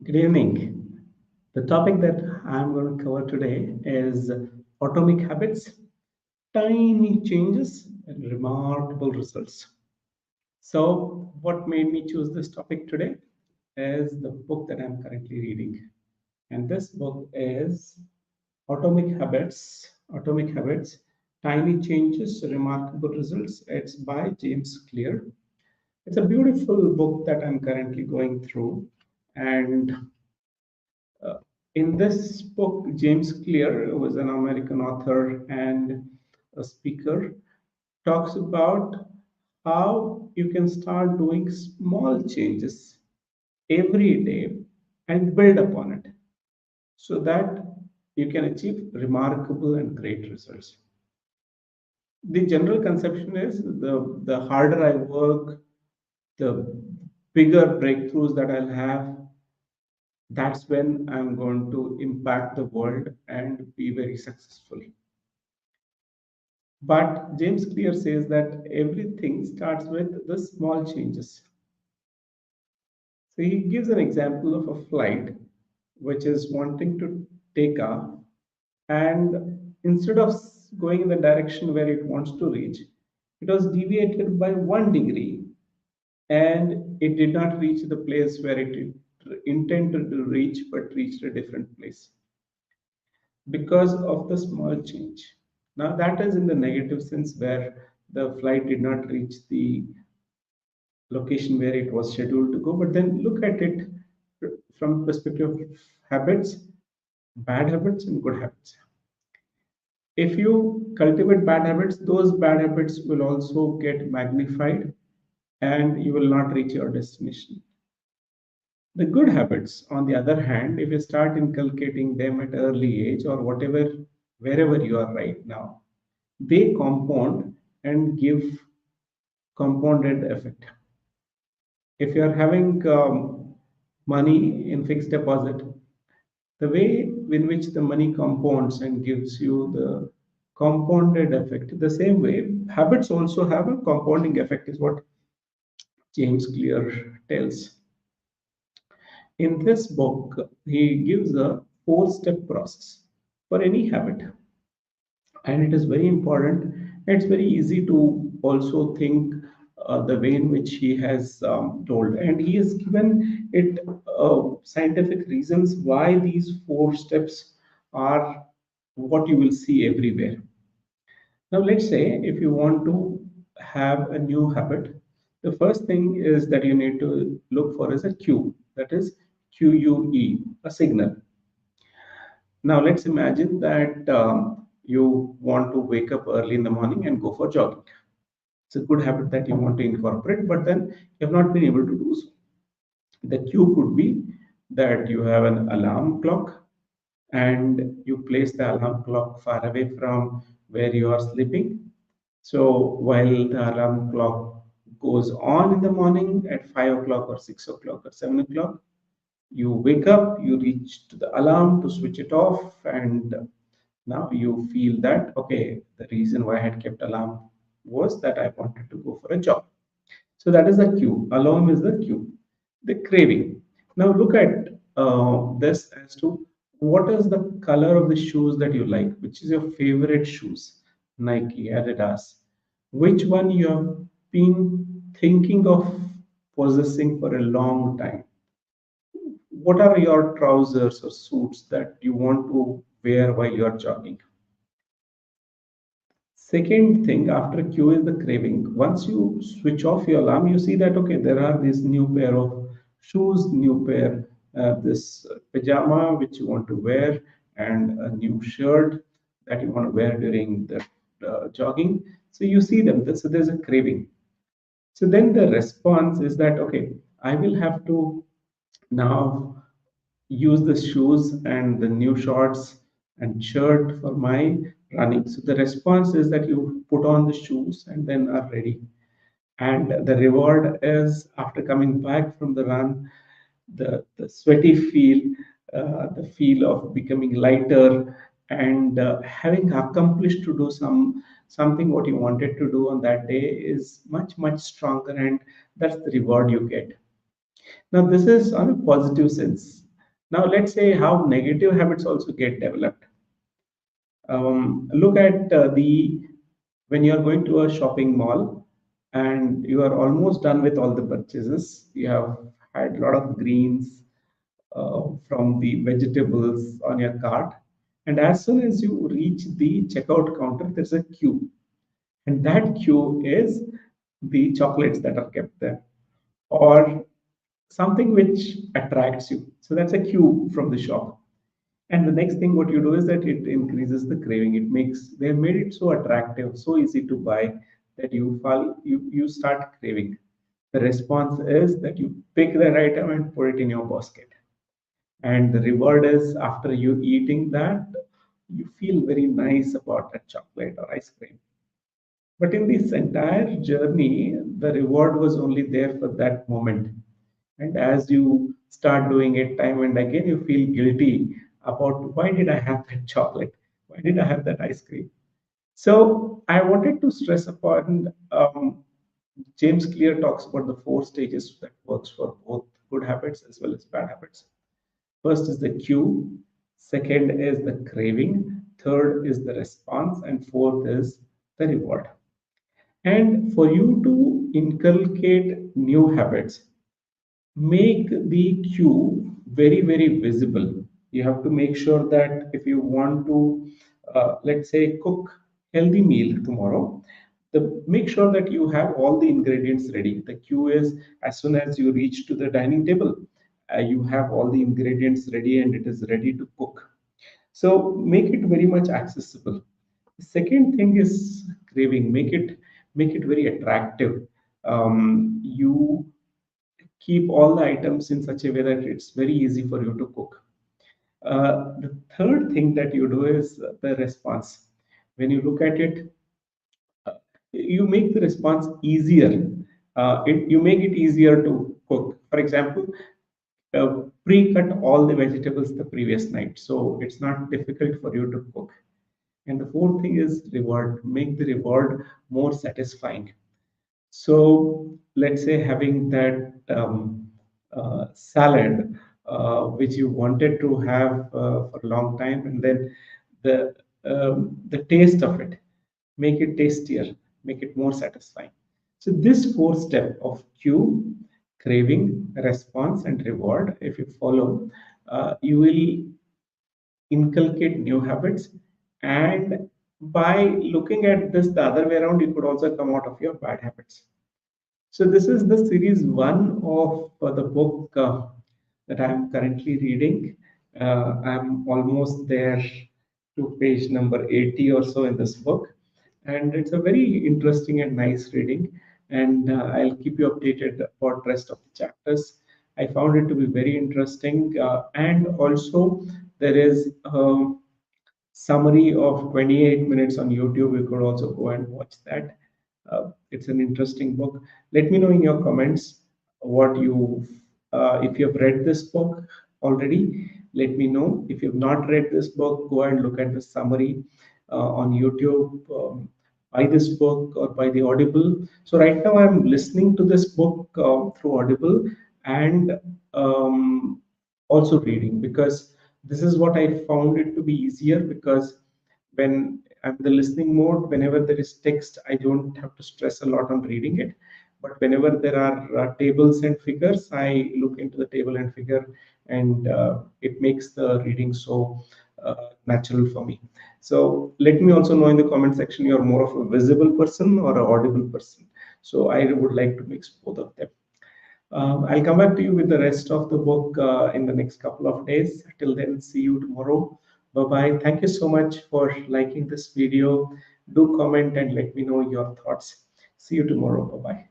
Good evening. The topic that I'm going to cover today is atomic habits, tiny changes, and remarkable results. So, what made me choose this topic today is the book that I'm currently reading. And this book is Atomic Habits, Tiny Changes, Remarkable Results. It's by James Clear. It's a beautiful book that I'm currently going through. And Uh, in this book, James Clear, who is an American author and a speaker, talks about how you can start doing small changes every day and build upon it so that you can achieve remarkable and great results. The general conception is the harder I work, the bigger breakthroughs that I'll have, that's when I'm going to impact the world and be very successful. But James Clear says that everything starts with the small changes. So he gives an example of a flight which is wanting to take off, and instead of going in the direction where it wants to reach, it was deviated by 1 degree and it did not reach the place where it intended to reach but reached a different place because of the small change. Now, that is in the negative sense where the flight did not reach the location where it was scheduled to go. But then look at it from the perspective of habits, bad habits, and good habits. If you cultivate bad habits, those bad habits will also get magnified and you will not reach your destination. The good habits, on the other hand, if you start inculcating them at early age or whatever, wherever you are right now, they compound and give compounded effect. If you are having money in fixed deposit, the way in which the money compounds and gives you the compounded effect, the same way habits also have a compounding effect, is what James Clear tells. In this book, he gives a 4 step process for any habit, and it is very important. It's very easy to also think the way in which he has told, and he has given it scientific reasons why these 4 steps are what you will see everywhere. Now, let's say if you want to have a new habit, the first thing is that you need to look for is a cue, that is QUE, a signal. Now, let's imagine that you want to wake up early in the morning and go for jogging. It's a good habit that you want to incorporate, but then you have not been able to do so. The cue could be that you have an alarm clock and you place the alarm clock far away from where you are sleeping. So while the alarm clock goes on in the morning at 5 o'clock or 6 o'clock or 7 o'clock, you wake up, you reach to the alarm to switch it off, and now you feel that, okay, the reason why I had kept alarm was that I wanted to go for a jog. So that is the cue. Alarm is the cue. The craving. Now look at this as to what is the color of the shoes that you like, which is your favorite shoes, Nike, Adidas, which one you have been thinking of possessing for a long time. What are your trousers or suits that you want to wear while you are jogging? Second thing after cue is the craving. Once you switch off your alarm, you see that okay, there are this new pair of shoes, new pair, this pajama which you want to wear, and a new shirt that you want to wear during the jogging. So you see them. So there's a craving. So then the response is that okay, I will have to now use the shoes and the new shorts and shirt for my running. So the response is that you put on the shoes and then are ready. And the reward is after coming back from the run, the sweaty feel, the feel of becoming lighter and having accomplished to do something what you wanted to do on that day is much stronger, and that's the reward you get. Now, this is on a positive sense. Now let's say how negative habits also get developed. Look at the when you are going to a shopping mall and you are almost done with all the purchases. You have had a lot of greens from the vegetables on your cart, and as soon as you reach the checkout counter, there's a queue, and that queue is the chocolates that are kept there, or something which attracts you. So that's a cue from the shop. And the next thing what you do is that it increases the craving. It makes they have made it so attractive, so easy to buy that you start craving. The response is that you pick that item and put it in your basket. And the reward is after you eating that, you feel very nice about that chocolate or ice cream. But in this entire journey, the reward was only there for that moment. And as you start doing it time and again, you feel guilty about why did I have that chocolate? Why did I have that ice cream? So I wanted to stress upon James Clear talks about the four stages that works for both good habits as well as bad habits. First is the cue, second is the craving, third is the response, and fourth is the reward. And for you to inculcate new habits, make the queue very, very visible. You have to make sure that if you want to, let's say, cook healthy meal tomorrow, make sure that you have all the ingredients ready. The queue is as soon as you reach to the dining table, you have all the ingredients ready and it is ready to cook. So make it very much accessible. The second thing is craving. Make it very attractive. You keep all the items in such a way that it's very easy for you to cook. The third thing that you do is the response. When you look at it, uh, you make the response easier. You make it easier to cook. For example, pre-cut all the vegetables the previous night, so it's not difficult for you to cook. And the fourth thing is reward. Make the reward more satisfying. So let's say having that salad which you wanted to have for a long time, and then the taste of it, make it tastier, make it more satisfying. So this four step of cue, craving, response, and reward, if you follow, you will inculcate new habits. And by looking at this the other way around, you could also come out of your bad habits. So this is the series one of the book that I'm currently reading. I'm almost there to page number 80 or so in this book, and it's a very interesting and nice reading. And I'll keep you updated about rest of the chapters. I found it to be very interesting, and also there is summary of 28 minutes on YouTube. You could also go and watch that. It's an interesting book. Let me know in your comments what you, if you have read this book already. Let me know. If you have not read this book, go and look at the summary on YouTube. Buy this book or buy the Audible. So right now I'm listening to this book through Audible, and also reading, because this is what I found it to be easier, because when I'm in the listening mode, whenever there is text, I don't have to stress a lot on reading it. But whenever there are tables and figures, I look into the table and figure, and it makes the reading so natural for me. So let me also know in the comment section, you're more of a visible person or an audible person. So I would like to mix both of them. I'll come back to you with the rest of the book in the next couple of days. Till then, see you tomorrow. Bye bye. Thank you so much for liking this video. Do comment and let me know your thoughts. See you tomorrow. Bye bye.